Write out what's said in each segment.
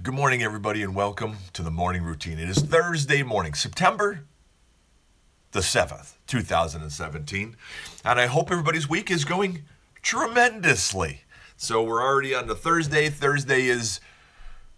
Good morning, everybody, and welcome to the morning routine. It is Thursday morning, September the 7th, 2017, and I hope everybody's week is going tremendously. So we're already on to Thursday. Thursday is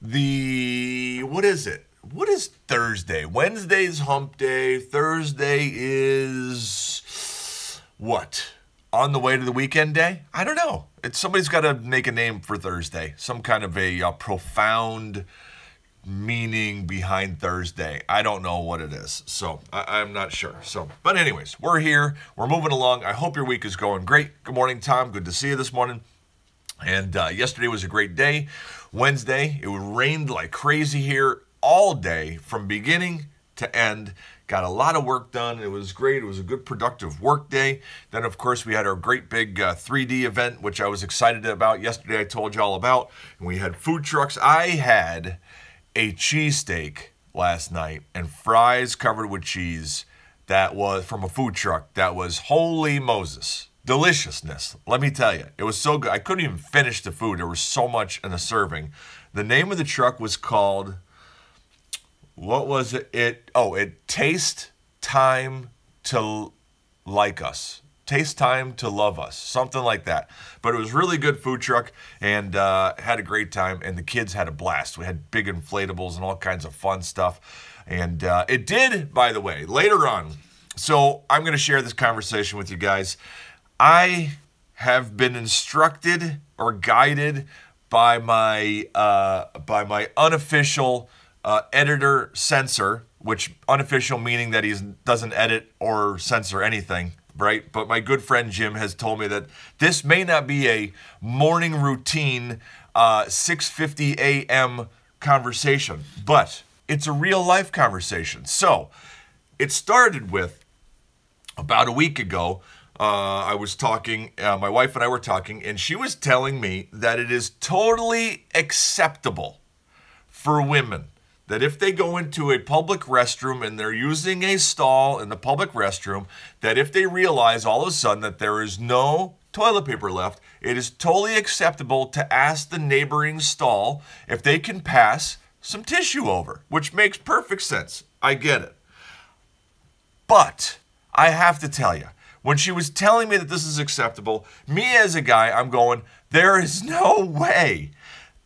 what is it? What is Thursday? Wednesday's hump day. Thursday is what? On the way to the weekend day? I don't know. Somebody's got to make a name for Thursday. Some kind of a profound meaning behind Thursday. I don't know what it is. So I'm not sure. But anyways, we're here. We're moving along. I hope your week is going great. Good morning, Tom. Good to see you this morning. And yesterday was a great day. Wednesday, it rained like crazy here all day from beginning to end. Got a lot of work done. It was great. It was a good, productive work day. Then, of course, we had our great big 3D event, which I was excited about. Yesterday, I told you all about. And we had food trucks. I had a cheesesteak last night and fries covered with cheese that was from a food truck that was holy Moses. Deliciousness. Let me tell you, it was so good. I couldn't even finish the food. There was so much in a serving. The name of the truck was called... What was it? It Taste Time to Like Us. Taste Time to Love Us. Something like that. But it was really good food truck and had a great time. And the kids had a blast. We had big inflatables and all kinds of fun stuff. And it did, by the way, later on. So I'm going to share this conversation with you guys. I have been instructed or guided by my unofficial editor censor, which unofficial meaning that he doesn't edit or censor anything, right? But my good friend Jim has told me that this may not be a morning routine 6:50 a.m. conversation, but it's a real life conversation. So it started with about a week ago. I was talking, my wife and I were talking, and she was telling me that it is totally acceptable for women that if they go into a public restroom and they're using a stall in the public restroom, that if they realize all of a sudden that there is no toilet paper left, it is totally acceptable to ask the neighboring stall if they can pass some tissue over, which makes perfect sense. I get it. But I have to tell you, when she was telling me that this is acceptable, me as a guy, I'm going, there is no way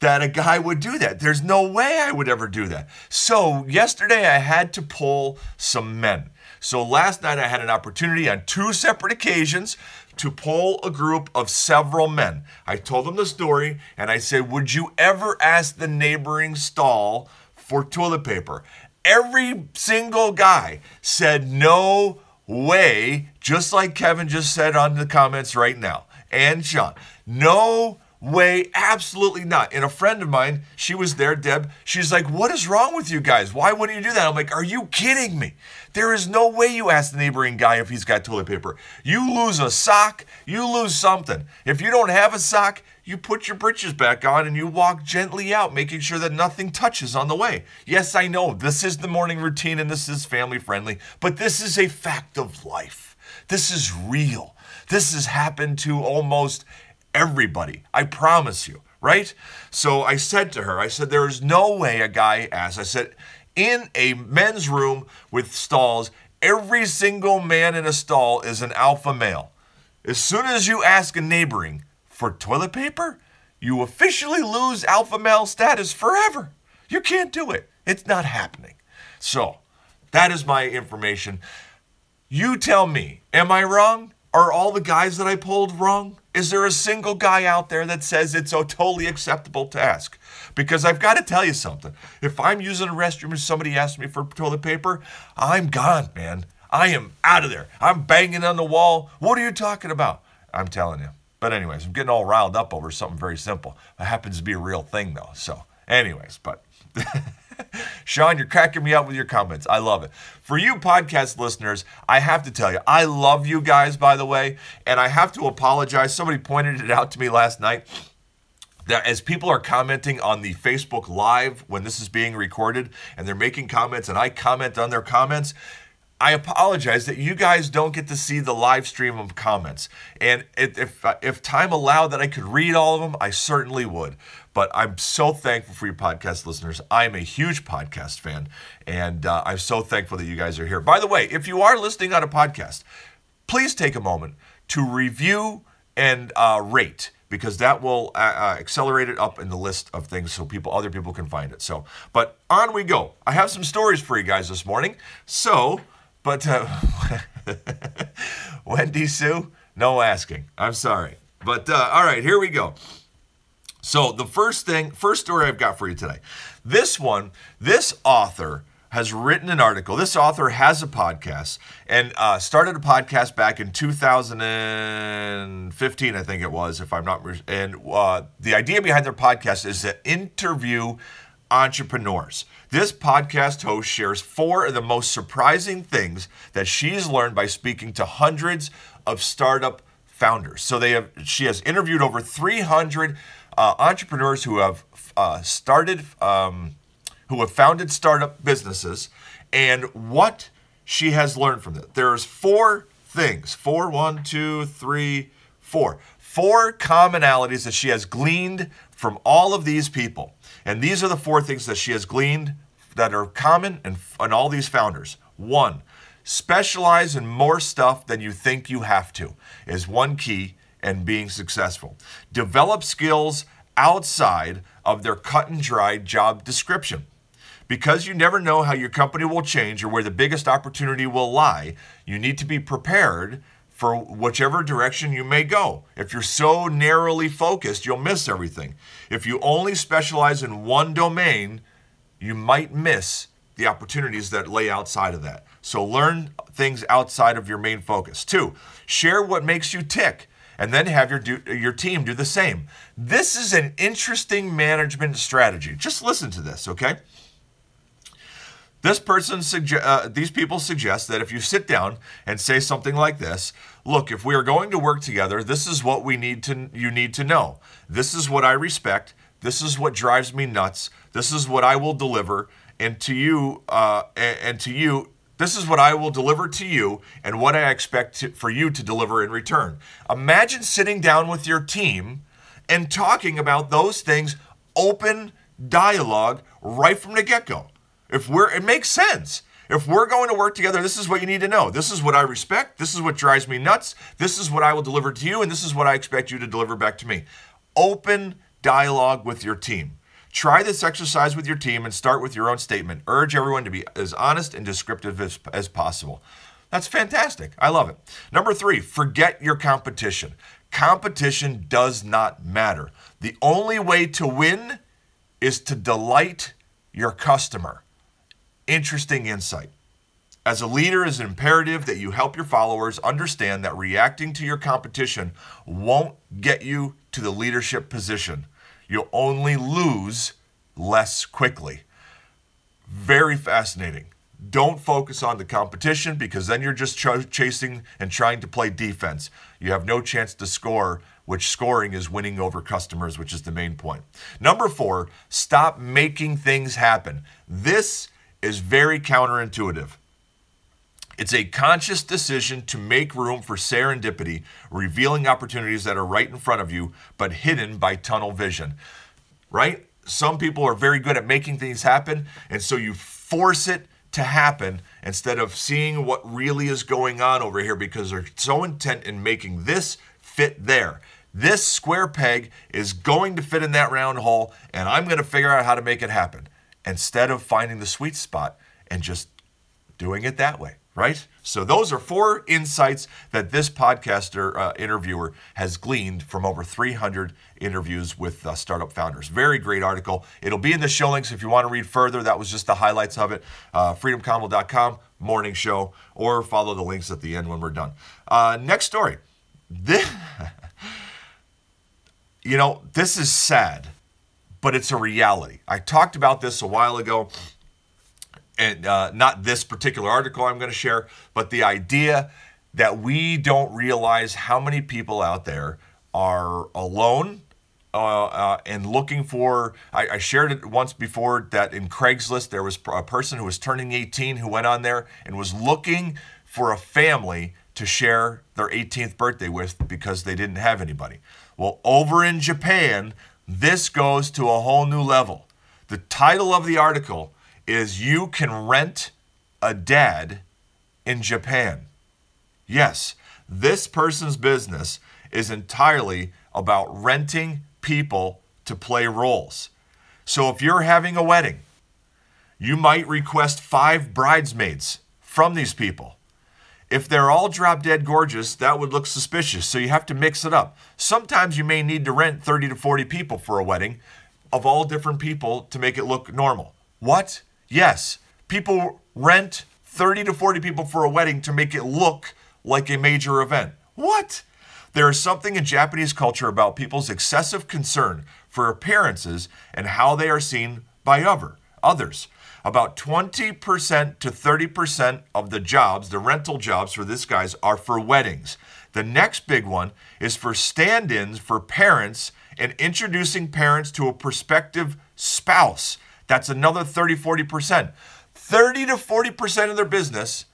that a guy would do that. There's no way I would ever do that. So yesterday I had to poll some men. So last night I had an opportunity on 2 separate occasions to poll a group of several men. I told them the story and I said, would you ever ask the neighboring stall for toilet paper? Every single guy said no way, just like Kevin just said on the comments right now. And Sean, no way, absolutely not. And a friend of mine, she was there, Deb, she's like, what is wrong with you guys? Why wouldn't you do that? I'm like, are you kidding me? There is no way you ask the neighboring guy if he's got toilet paper. You lose a sock, you lose something. If you don't have a sock, you put your britches back on and you walk gently out, making sure that nothing touches on the way. Yes, I know, this is the morning routine and this is family friendly, but this is a fact of life. This is real. This has happened to almost everybody, I promise you, right? So I said to her, I said, there is no way a guy asks. I said, in a men's room with stalls, every single man in a stall is an alpha male. As soon as you ask a neighboring for toilet paper, you officially lose alpha male status forever. You can't do it. It's not happening. So that is my information. You tell me, am I wrong? Are all the guys that I polled wrong? Is there a single guy out there that says it's so totally acceptable to ask? Because I've got to tell you something. If I'm using a restroom and somebody asks me for toilet paper, I'm gone, man. I am out of there. I'm banging on the wall. What are you talking about? I'm telling you. But anyways, I'm getting all riled up over something very simple. It happens to be a real thing, though. So anyways, but... Sean, you're cracking me up with your comments. I love it. For you podcast listeners, I have to tell you, I love you guys, by the way, and I have to apologize. Somebody pointed it out to me last night that as people are commenting on the Facebook Live when this is being recorded and they're making comments and I comment on their comments, I apologize that you guys don't get to see the live stream of comments. And if time allowed that I could read all of them, I certainly would. But I'm so thankful for you podcast listeners. I'm a huge podcast fan, and I'm so thankful that you guys are here. By the way, if you are listening on a podcast, please take a moment to review and rate, because that will accelerate it up in the list of things so other people can find it. So, but on we go. I have some stories for you guys this morning. So, but Wendy Sue, no asking. I'm sorry. But all right, here we go. So the first story I've got for you today. This author has written an article. This author has a podcast and started a podcast back in 2015, I think it was, if I'm not. And the idea behind their podcast is to interview entrepreneurs. This podcast host shares 4 of the most surprising things that she's learned by speaking to hundreds of startup founders. So she has interviewed over 300 entrepreneurs who have founded startup businesses, and what she has learned from it. There's 4 things. 4 commonalities that she has gleaned from all of these people. And these are the 4 things that she has gleaned that are common in all these founders. 1, specialize in more stuff than you think you have to is one key in being successful. Develop skills outside of their cut and dried job description. Because you never know how your company will change or where the biggest opportunity will lie, you need to be prepared for whichever direction you may go. If you're so narrowly focused, you'll miss everything. If you only specialize in one domain, you might miss the opportunities that lay outside of that. So learn things outside of your main focus. 2, share what makes you tick, and then have your team do the same. This is an interesting management strategy. Just listen to this, okay? These people suggest that if you sit down and say something like this, look, if we are going to work together, this is what you need to know. This is what I respect. This is what drives me nuts. This is what I will deliver. And to you, this is what I will deliver to you and what I expect for you to deliver in return. Imagine sitting down with your team and talking about those things, open dialogue right from the get-go. It makes sense. If we're going to work together, this is what you need to know. This is what I respect. This is what drives me nuts. This is what I will deliver to you, and this is what I expect you to deliver back to me. Open dialogue with your team. Try this exercise with your team and start with your own statement. Urge everyone to be as honest and descriptive as possible. That's fantastic. I love it. Number 3, forget your competition. Competition does not matter. The only way to win is to delight your customer. Interesting insight. As a leader, it is imperative that you help your followers understand that reacting to your competition won't get you to the leadership position. You'll only lose less quickly. Very fascinating. Don't focus on the competition, because then you're just chasing and trying to play defense. You have no chance to score, which scoring is winning over customers, which is the main point. Number 4, stop making things happen. This is very counterintuitive. It's a conscious decision to make room for serendipity, revealing opportunities that are right in front of you, but hidden by tunnel vision, right? Some people are very good at making things happen, and so you force it to happen instead of seeing what really is going on over here, because they're so intent in making this fit there. This square peg is going to fit in that round hole, and I'm going to figure out how to make it happen, instead of finding the sweet spot and just doing it that way, right? So those are 4 insights that this podcaster interviewer has gleaned from over 300 interviews with startup founders. Very great article. It'll be in the show links if you want to read further. That was just the highlights of it. freedomconvo.com, morning show, or follow the links at the end when we're done. Next story. This is sad, but it's a reality. I talked about this a while ago, and not this particular article I'm going to share, but the idea that we don't realize how many people out there are alone and looking for, I shared it once before that in Craigslist, there was a person who was turning 18 who went on there and was looking for a family to share their 18th birthday with because they didn't have anybody. Well, over in Japan, this goes to a whole new level. The title of the article is "You Can Rent a Dad in Japan." Yes, this person's business is entirely about renting people to play roles. So if you're having a wedding, you might request 5 bridesmaids from these people. If they're all drop dead gorgeous, that would look suspicious, so you have to mix it up. Sometimes you may need to rent 30 to 40 people for a wedding of all different people to make it look normal. What? Yes, people rent 30 to 40 people for a wedding to make it look like a major event. What? There is something in Japanese culture about people's excessive concern for appearances and how they are seen by others. About 20% to 30% of the jobs, the rental jobs for this guys, are for weddings. The next big one is for stand-ins for parents and introducing parents to a prospective spouse. That's another 30-40%. 30 to 40% of their business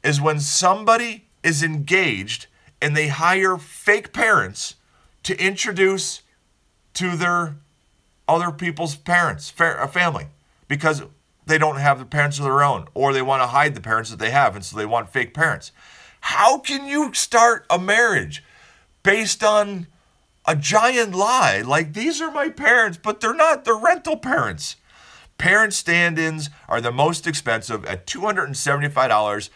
is when somebody is engaged and they hire fake parents to introduce to their other people's parents, family, because they don't have the parents of their own, or they want to hide the parents that they have, and so they want fake parents. How can you start a marriage based on a giant lie? Like, these are my parents, but they're not. They're rental parents. Parent stand-ins are the most expensive at $275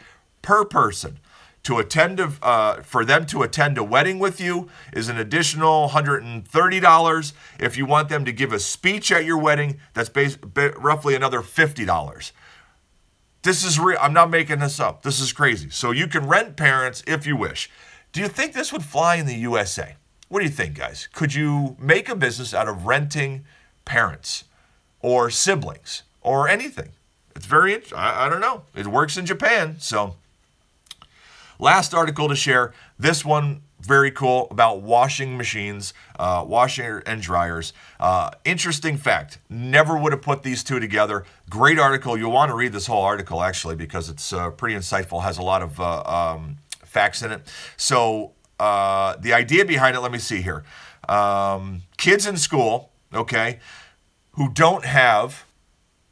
per person. For them to attend a wedding with you is an additional $130. If you want them to give a speech at your wedding, that's roughly another $50. This is real. I'm not making this up. This is crazy. So you can rent parents if you wish. Do you think this would fly in the USA? What do you think, guys? Could you make a business out of renting parents or siblings or anything? It's very interesting. I don't know. It works in Japan, so... Last article to share, this one very cool about washing machines, washer and dryers. Interesting fact, never would have put these two together. Great article. You'll want to read this whole article actually because it's pretty insightful, has a lot of facts in it. So the idea behind it, let me see here. Kids in school, okay, who don't have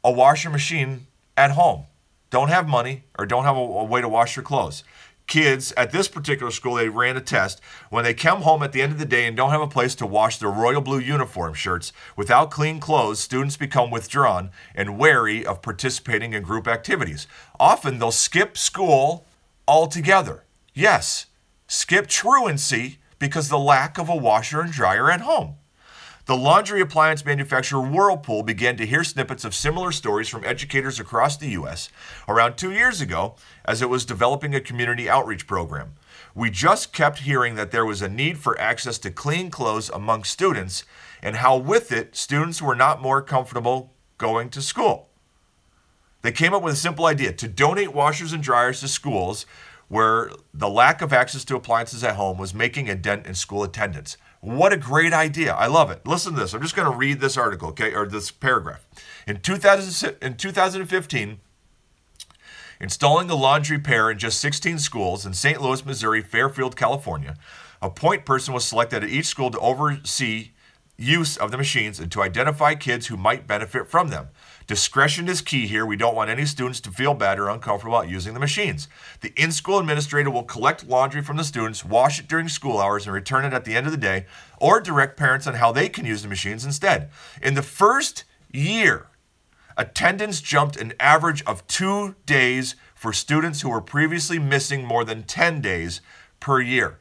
a washer machine at home, don't have money or don't have a way to wash their clothes. Kids at this particular school, they ran a test. When they come home at the end of the day and don't have a place to wash their royal blue uniform shirts, without clean clothes, students become withdrawn and wary of participating in group activities. Often they'll skip school altogether. Yes, skip truancy because of the lack of a washer and dryer at home. The laundry appliance manufacturer Whirlpool began to hear snippets of similar stories from educators across the U.S. around 2 years ago as it was developing a community outreach program. We just kept hearing that there was a need for access to clean clothes among students and how with it, students were not more comfortable going to school. They came up with a simple idea to donate washers and dryers to schools where the lack of access to appliances at home was making a dent in school attendance. What a great idea. I love it. Listen to this. I'm just going to read this article, okay, or this paragraph. In 2015, installing a laundry pair in just 16 schools in St. Louis, Missouri, Fairfield, California, a point person was selected at each school to oversee use of the machines and to identify kids who might benefit from them. Discretion is key here. We don't want any students to feel bad or uncomfortable about using the machines. The in-school administrator will collect laundry from the students, wash it during school hours, and return it at the end of the day, or direct parents on how they can use the machines instead. In the first year, attendance jumped an average of 2 days for students who were previously missing more than 10 days per year.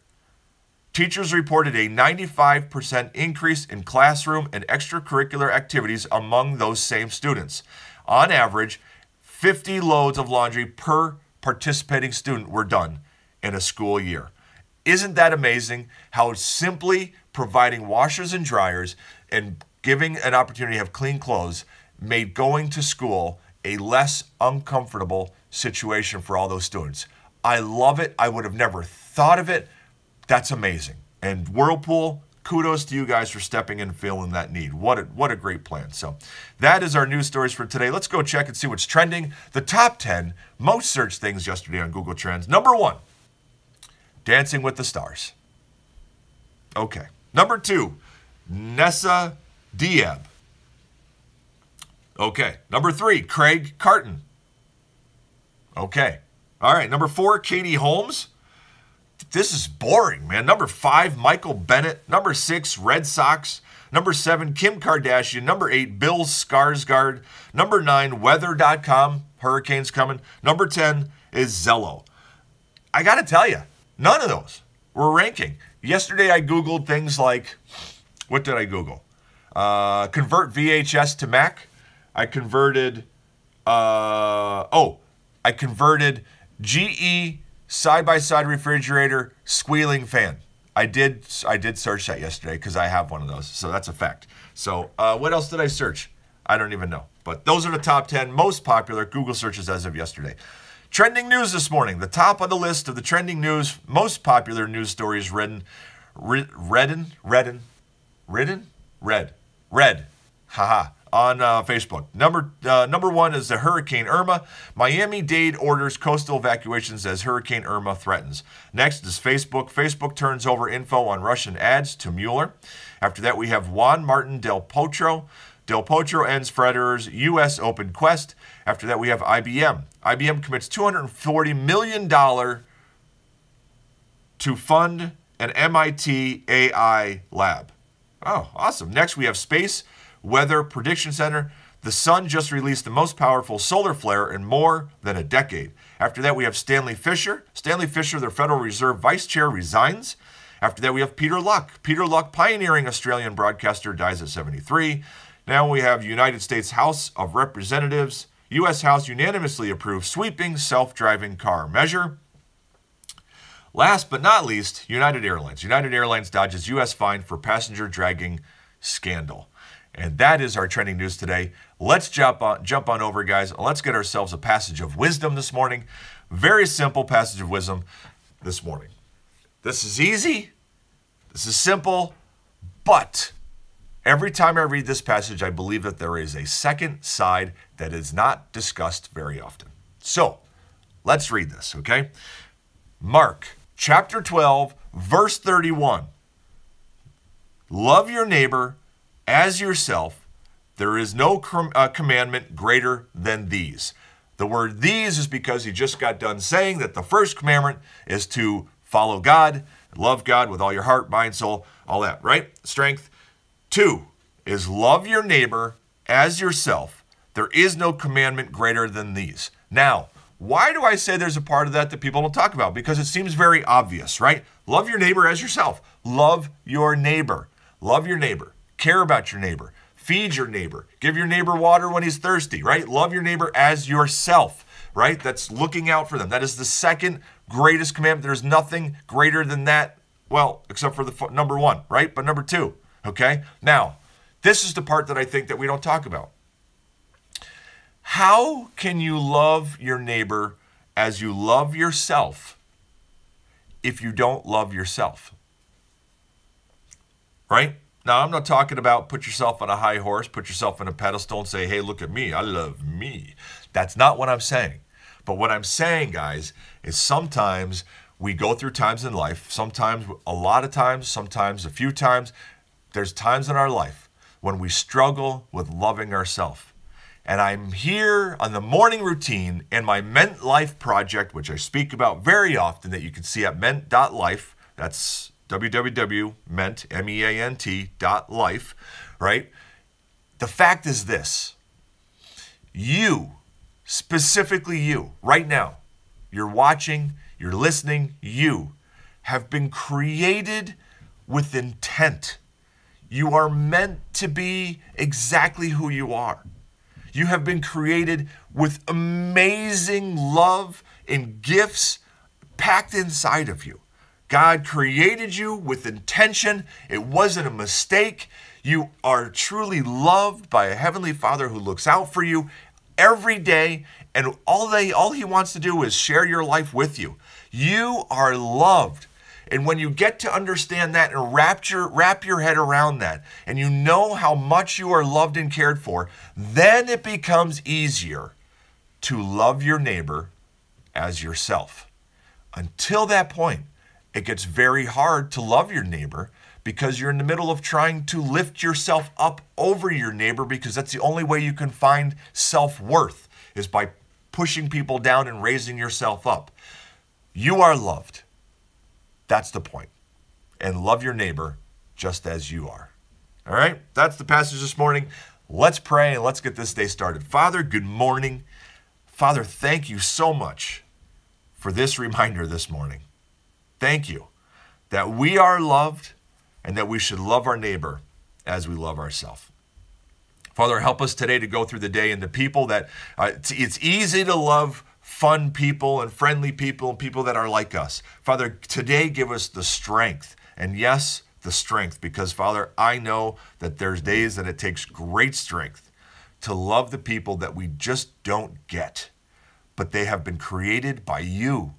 Teachers reported a 95% increase in classroom and extracurricular activities among those same students. On average, 50 loads of laundry per participating student were done in a school year. Isn't that amazing how simply providing washers and dryers and giving an opportunity to have clean clothes made going to school a less uncomfortable situation for all those students? I love it. I would have never thought of it. That's amazing. And Whirlpool, kudos to you guys for stepping in and feeling that need. What a great plan. So that is our news stories for today. Let's go check and see what's trending. The top 10 most searched things yesterday on Google Trends. Number 1, Dancing with the Stars. Okay. Number 2, Nessa Diab. Okay. Number 3, Craig Carton. Okay. All right. Number 4, Katie Holmes. This is boring, man. Number 5, Michael Bennett. Number 6, Red Sox. Number 7, Kim Kardashian. Number 8, Bill Skarsgård. Number 9, weather.com. Hurricanes coming. Number 10 is Zello. I got to tell you, none of those were ranking. Yesterday I Googled things like, what did I Google? Convert VHS to Mac. I converted, I converted GE side-by-side refrigerator squealing fan. I did search that yesterday because I have one of those, so that's a fact. So what else did I search? I don't even know. But those are the top 10 most popular Google searches as of yesterday. Trending news this morning. The top of the list of the trending news, most popular news stories red, haha, on Facebook. Number 1 is the Hurricane Irma. Miami-Dade orders coastal evacuations as Hurricane Irma threatens. Next is Facebook. Facebook turns over info on Russian ads to Mueller. After that, we have Juan Martin Del Potro. Del Potro ends Federer's U.S. Open quest. After that, we have IBM. IBM commits $240 million to fund an MIT AI lab. Oh, awesome. Next, we have Space Weather Prediction Center. The sun just released the most powerful solar flare in more than a decade. After that, we have Stanley Fischer. Stanley Fischer, the Federal Reserve Vice Chair, resigns. After that, we have Peter Luck. Peter Luck, pioneering Australian broadcaster, dies at 73. Now we have United States House of Representatives. U.S. House unanimously approves sweeping self-driving car measure. Last but not least, United Airlines. United Airlines dodges U.S. fine for passenger dragging scandal. And that is our trending news today. Let's jump on over, guys. Let's get ourselves a passage of wisdom this morning. Very simple passage of wisdom this morning. This is easy. This is simple. But every time I read this passage, I believe that there is a second side that is not discussed very often. So let's read this, okay? Mark chapter 12, verse 31. Love your neighbor as yourself. There is no commandment greater than these. The word these is because he just got done saying that the first commandment is to follow God, love God with all your heart, mind, soul, all that, right? Strength. 2 is love your neighbor as yourself. There is no commandment greater than these. Now, why do I say there's a part of that that people don't talk about? Because it seems very obvious, right? Love your neighbor as yourself. Love your neighbor. Love your neighbor. Care about your neighbor. Feed your neighbor. Give your neighbor water when he's thirsty, right? Love your neighbor as yourself, right? That's looking out for them. That is the second greatest commandment. There's nothing greater than that, well, except for the number 1, right? But number 2, okay? Now, this is the part that I think that we don't talk about. How can you love your neighbor as you love yourself if you don't love yourself? Right? Now, I'm not talking about put yourself on a high horse, put yourself on a pedestal and say, hey, look at me, I love me. That's not what I'm saying. But what I'm saying, guys, is sometimes we go through times in life, sometimes a lot of times, sometimes a few times. There's times in our life when we struggle with loving ourselves. And I'm here on the morning routine in my Ment Life project, which I speak about very often, that you can see at ment.life. That's www.ment.life, right? The fact is this. You, specifically you, right now, you're watching, you're listening, you have been created with intent. You are meant to be exactly who you are. You have been created with amazing love and gifts packed inside of you. God created you with intention. It wasn't a mistake. You are truly loved by a Heavenly Father who looks out for you every day, and all he wants to do is share your life with you. You are loved. And when you get to understand that and wrap your head around that, and you know how much you are loved and cared for, then it becomes easier to love your neighbor as yourself. Until that point, it gets very hard to love your neighbor because you're in the middle of trying to lift yourself up over your neighbor, because that's the only way you can find self-worth, is by pushing people down and raising yourself up. You are loved. That's the point. And love your neighbor just as you are. All right? That's the passage this morning. Let's pray and let's get this day started. Father, good morning. Father, thank you so much for this reminder this morning. Thank you that we are loved and that we should love our neighbor as we love ourselves. Father, help us today to go through the day and the people that it's easy to love fun people and friendly people and people that are like us. Father, today give us the strength, and yes, the strength, because Father, I know that there's days that it takes great strength to love the people that we just don't get, but they have been created by you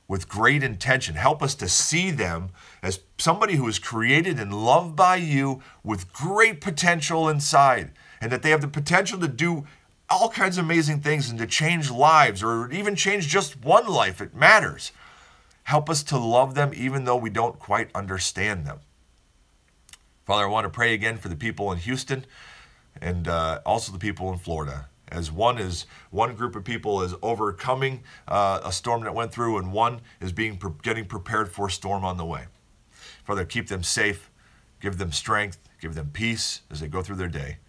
with great intention. Help us to see them as somebody who is created and loved by you with great potential inside, and that they have the potential to do all kinds of amazing things and to change lives, or even change just one life. It matters. Help us to love them even though we don't quite understand them. Father, I want to pray again for the people in Houston and also the people in Florida. As one group of people is overcoming a storm that went through, and one is getting prepared for a storm on the way. Father, keep them safe, give them strength, give them peace as they go through their day.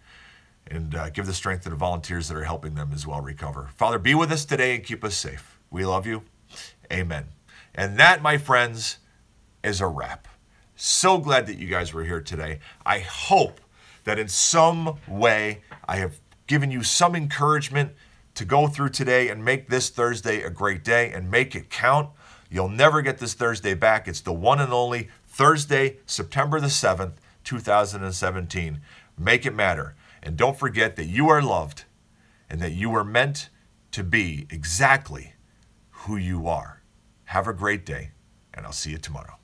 And give the strength to the volunteers that are helping them as well recover. Father, be with us today and keep us safe. We love you. Amen. And that, my friends, is a wrap. So glad that you guys were here today. I hope that in some way I have given you some encouragement to go through today and make this Thursday a great day and make it count. You'll never get this Thursday back. It's the one and only Thursday, September the 7th, 2017. Make it matter. And don't forget that you are loved and that you are meant to be exactly who you are. Have a great day, and I'll see you tomorrow.